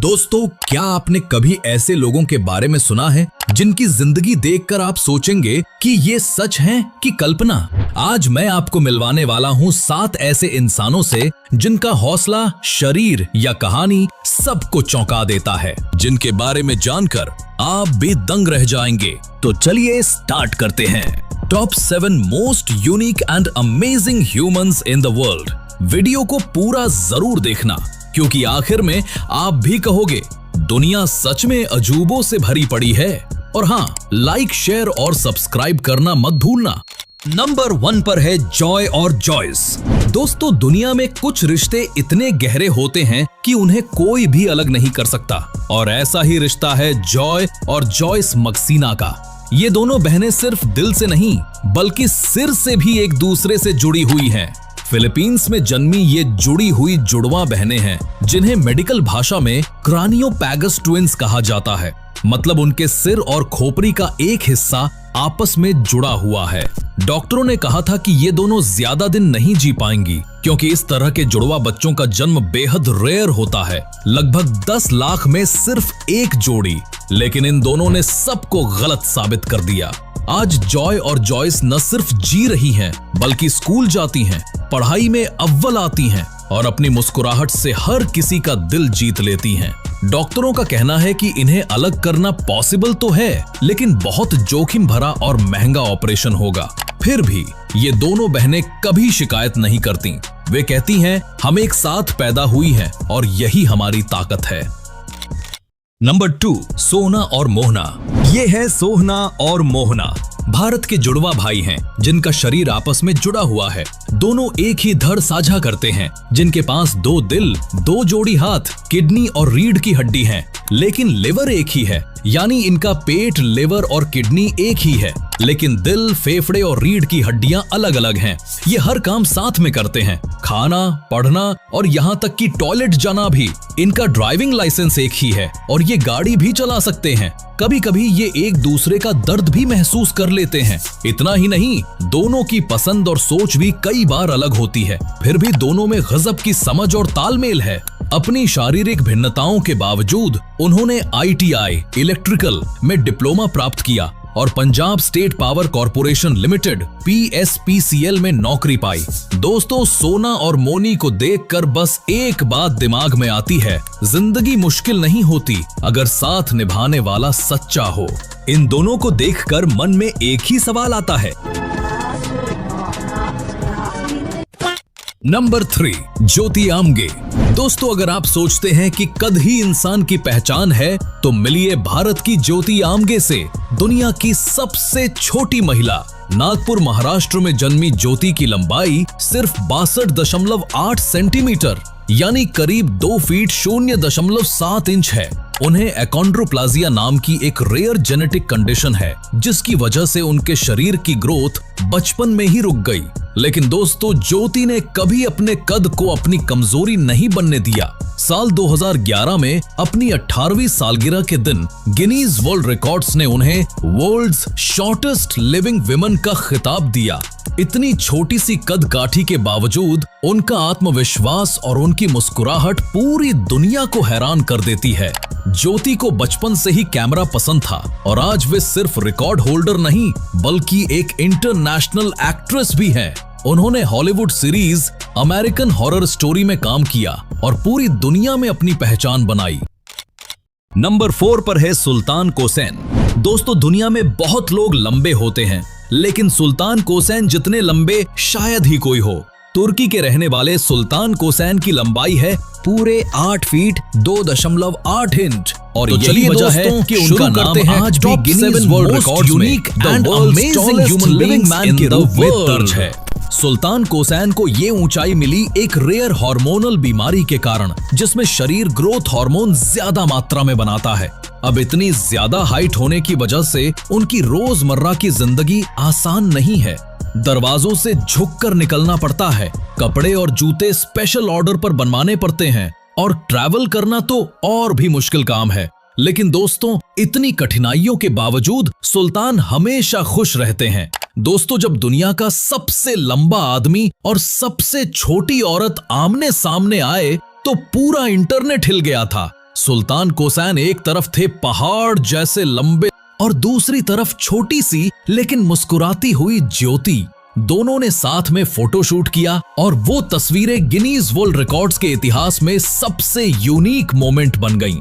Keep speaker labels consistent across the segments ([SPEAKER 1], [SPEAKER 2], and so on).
[SPEAKER 1] दोस्तों, क्या आपने कभी ऐसे लोगों के बारे में सुना है जिनकी जिंदगी देखकर आप सोचेंगे कि ये सच है कि कल्पना? आज मैं आपको मिलवाने वाला हूँ 7 ऐसे इंसानों से जिनका हौसला, शरीर या कहानी सबको चौंका देता है, जिनके बारे में जानकर आप भी दंग रह जाएंगे। तो चलिए स्टार्ट करते हैं। Top 7 most unique and amazing humans in the world. Video को पूरा जरूर देखना, क्योंकि आखिर में आप भी कहोगे दुनिया सच में अजूबों से भरी पड़ी है। और हाँ, लाइक, शेयर और सब्सक्राइब करना मत भूलना। नंबर 1 पर है जॉय और जॉयस। दोस्तों, दुनिया में कुछ रिश्ते इतने गहरे होते हैं कि उन्हें कोई भी अलग नहीं कर सकता, और ऐसा ही रिश्ता है जॉय और जॉयस मक्सीना का। ये दोनों बहनें सिर्फ दिल से नहीं बल्कि सिर से भी एक दूसरे से जुड़ी हुई हैं। फिलीपींस में जन्मी ये जुड़ी हुई जुड़वा बहनें हैं, जिन्हें मेडिकल भाषा में क्रानियोपैगस ट्विंस कहा जाता है। मतलब उनके सिर और खोपड़ी का एक हिस्सा आपस में जुड़ा हुआ है। डॉक्टरों ने कहा था कि ये दोनों ज्यादा दिन नहीं जी पाएंगी, क्योंकि इस तरह के जुड़वा बच्चों का जन्म बेहद रेयर होता है, लगभग 10 लाख में सिर्फ एक जोड़ी। लेकिन इन दोनों ने सबको गलत साबित कर दिया। आज जॉय और जॉयस न सिर्फ जी रही हैं, बल्कि स्कूल जाती हैं, पढ़ाई में अव्वल आती हैं और अपनी मुस्कुराहट से हर किसी का दिल जीत लेती हैं। डॉक्टरों का कहना है कि इन्हें अलग करना पॉसिबल तो है, लेकिन बहुत जोखिम भरा और महंगा ऑपरेशन होगा। फिर भी ये दोनों बहनें कभी शिकायत नहीं करती। वे कहती हैं, हम एक साथ पैदा हुई हैं और यही हमारी ताकत है। नंबर 2, सोहना और मोहना। ये है सोहना और मोहना। भारत के जुड़वा भाई हैं, जिनका शरीर आपस में जुड़ा हुआ है। दोनों एक ही धड़ साझा करते हैं, जिनके पास 2 दिल, 2 जोड़ी हाथ, किडनी और रीढ़ की हड्डी हैं, लेकिन लिवर एक ही है। यानी इनका पेट, लिवर और किडनी एक ही है, लेकिन दिल, फेफड़े और रीढ़ की हड्डियां अलग अलग हैं। ये हर काम साथ में करते हैं, खाना, पढ़ना और यहाँ तक कि टॉयलेट जाना भी। इनका ड्राइविंग लाइसेंस एक ही है और ये गाड़ी भी चला सकते हैं। कभी कभी ये एक दूसरे का दर्द भी महसूस कर लेते हैं। इतना ही नहीं, दोनों की पसंद और सोच भी कई बार अलग होती है, फिर भी दोनों में गजब की समझ और तालमेल है। अपनी शारीरिक भिन्नताओं के बावजूद उन्होंने ITI इलेक्ट्रिकल में डिप्लोमा प्राप्त किया और Punjab state power corporation limited PSPCL में नौकरी पाई। दोस्तों, सोना और मोनी को देखकर बस एक बात दिमाग में आती है, जिंदगी मुश्किल नहीं होती अगर साथ निभाने वाला सच्चा हो। इन दोनों को देखकर मन में एक ही सवाल आता है। नंबर 3, ज्योति आमगे। दोस्तों, अगर आप सोचते हैं कि कद ही इंसान की पहचान है, तो मिलिए भारत की ज्योति आमगे से। दुनिया की सबसे छोटी महिला। नागपुर, महाराष्ट्र में जन्मी ज्योति की लंबाई सिर्फ 62.8 सेंटीमीटर यानी करीब 2 फीट 0.7 इंच है। उन्हें एकोंड्रोप्लाजिया नाम की एक रेयर जेनेटिक कंडीशन है, जिसकी वजह से उनके शरीर की ग्रोथ बचपन में ही रुक गई। लेकिन दोस्तों, ज्योति ने कभी अपने कद को अपनी कमजोरी नहीं बनने दिया। साल 2011 में अपनी 18वीं सालगिरह के दिन गिनीज वर्ल्ड रिकॉर्ड्स ने उन्हें वर्ल्ड्स शॉर्टेस्ट लिविंग विमेन का खिताब दिया। इतनी छोटी सी कद काठी के बावजूद उनका आत्मविश्वास और उनकी मुस्कुराहट पूरी दुनिया को हैरान कर देती है। ज्योति को बचपन से ही कैमरा पसंद था और आज वे सिर्फ रिकॉर्ड होल्डर नहीं बल्कि एक इंटरनेशनल एक्ट्रेस भी हैं। उन्होंने Hollywood series American horror story में काम किया और पूरी दुनिया में अपनी पहचान बनाई। नंबर 4 पर है सुल्तान कोसैन। दोस्तों, दुनिया में बहुत लोग लंबे होते हैं, लेकिन सुल्तान कोसैन जितने लंबे शायद ही कोई हो। तुर्की के रहने वाले सुल्तान कोसैन की लंबाई है पूरे 8 फीट 2.8 इंच। और
[SPEAKER 2] तो
[SPEAKER 1] यही वजह है कि उनका नाम आज भी गिनीज वर्ल्ड रिकॉर्ड्स में the amazing human living man के रूप में दर्ज है। सुल्तान कोसैन को ये ऊंचाई मिली एक रेयर हार्मोनल बीमारी के कारण, जिसमें शरीर ग्रोथ हार्मोन ज्यादा मात्रा में बनाता है। अब इतनी ज्यादा हाइट होने की वजह से उनकी रोजमर्रा की जिंदगी आसान नहीं है। दरवाजों से झुककर निकलना पड़ता है, कपड़े और जूते स्पेशल ऑर्डर पर बनवाने पड़ते हैं और ट्रैवल करना तो और भी मुश्किल काम है। लेकिन दोस्तों, इतनी कठिनाइयों के बावजूद सुल्तान हमेशा खुश रहते हैं। दोस्तों, जब दुनिया का सबसे लंबा आदमी और सबसे छोटी औरत आमने सामने आए तो पूरा इंटरनेट हिल गया था। सुल्तान कोसैन एक तरफ थे पहाड़ जैसे लंबे और दूसरी तरफ छोटी सी लेकिन मुस्कुराती हुई ज्योति। दोनों ने साथ में फोटोशूट किया और वो तस्वीरें गिनीज वर्ल्ड रिकॉर्ड्स के इतिहास में सबसे यूनिक मोमेंट बन गईं।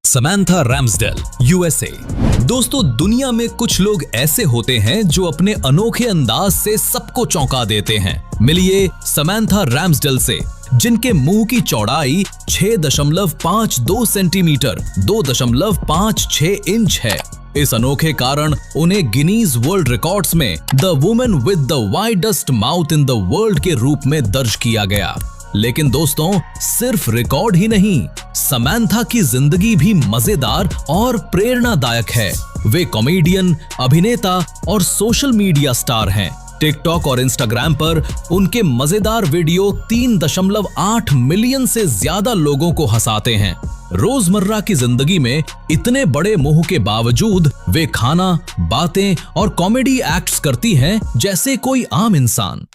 [SPEAKER 1] समैंथा रैम्सडेल, यूएसए। दोस्तों, दुनिया में कुछ लोग ऐसे होते हैं जो अपने अनोखे अंदाज से सबको चौंका देते हैं। मिलिए समैंथा रैम्सडेल से, जिनके मुंह की चौड़ाई 6.52 सेंटीमीटर 2.56 इंच है। इस अनोखे कारण उन्हें गिनीज वर्ल्ड रिकॉर्ड्स में the woman with the widest mouth in the world के रूप में दर्ज किया गया। लेकिन दोस्तों, सिर्फ रिकॉर्ड ही नहीं, समैंथा की जिंदगी भी मजेदार और प्रेरणादायक है। वे कॉमेडियन, अभिनेता और सोशल मीडिया स्टार हैं। टिकटॉक और इंस्टाग्राम पर उनके मजेदार वीडियो 3.8 मिलियन से ज्यादा लोगों को हंसाते हैं। रोजमर्रा की जिंदगी में इतने बड़े मुंह के बावजूद वे खाना, बातें और कॉमेडी एक्ट्स करती हैं जैसे कोई आम इंसान।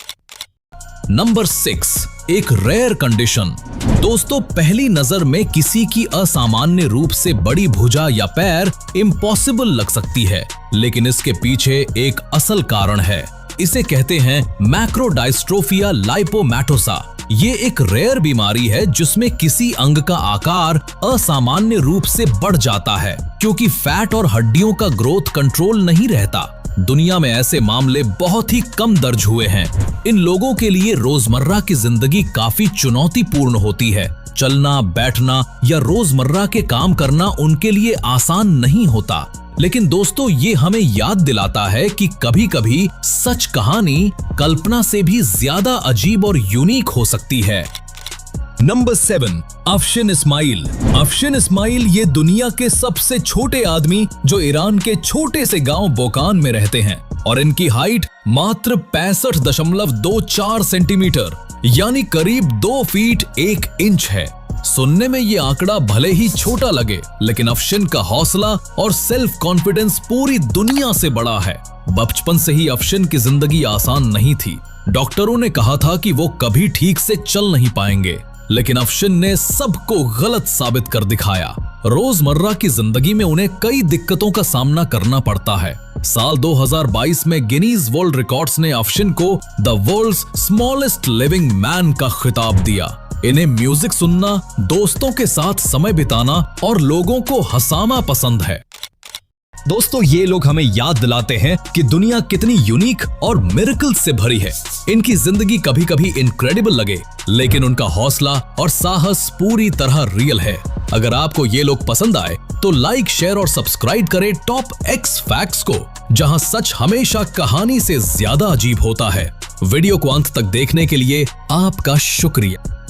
[SPEAKER 1] नंबर 6, एक रेयर कंडीशन। दोस्तों, पहली नजर में किसी की असामान्य रूप से बड़ी भुजा या पैर इम्पॉसिबल लग सकती है, लेकिन इसके पीछे एक असल कारण है। इसे कहते हैं मैक्रोडायस्ट्रोफिया लाइपोमैटोसा। ये एक रेयर बीमारी है जिसमें किसी अंग का आकार असामान्य रूप से बढ़ जाता है क्योंकि फैट और हड्डियों का ग्रोथ कंट्रोल नहीं रहता। दुनिया में ऐसे मामले बहुत ही कम दर्ज हुए हैं। इन लोगों के लिए रोजमर्रा की जिंदगी काफी चुनौतीपूर्ण होती है। चलना, बैठना या रोजमर्रा के काम करना उनके लिए आसान नहीं होता। लेकिन दोस्तों, ये हमें याद दिलाता है कि कभी-कभी सच कहानी कल्पना से भी ज्यादा अजीब और यूनिक हो सकती है। नंबर 7, अफशिन इस्माइल। अफशिन इस्माइल ये दुनिया के सबसे छोटे आदमी जो ईरान के छोटे से गांव बोकान में रहते हैं और इनकी हाइट मात्र 65.24 सेंटीमीटर यानी करीब 2 फीट 1 इंच है। सुनने में ये आंकड़ा भले ही छोटा लगे, लेकिन अफशिन का हौसला और सेल्फ कॉन्फिडेंस पूरी दुनिया से बड़ा है। बचपन से ही अफशिन की जिंदगी आसान नहीं थी। डॉक्टरों ने कहा था कि वो कभी ठीक से चल नहीं पाएंगे, लेकिन अफशिन ने सबको गलत साबित कर दिखाया। रोजमर्रा की जिंदगी में उन्हें कई दिक्कतों का सामना करना पड़ता है। साल 2022 में गिनीज वर्ल्ड रिकॉर्ड्स ने अफशिन को the world's smallest living man का खिताब दिया। इन्हें म्यूजिक सुनना, दोस्तों के साथ समय बिताना और लोगों को हंसाना पसंद है। दोस्तों, ये लोग हमें याद दिलाते हैं कि दुनिया कितनी यूनिक और मिरेकल से भरी है। इनकी जिंदगी कभी कभी इनक्रेडिबल लगे, लेकिन उनका हौसला और साहस पूरी तरह रियल है। अगर आपको ये लोग पसंद आए तो लाइक, शेयर और सब्सक्राइब करें टॉप एक्स फैक्ट्स को, जहां सच हमेशा कहानी से ज्यादा अजीब होता है। वीडियो को अंत तक देखने के लिए आपका शुक्रिया।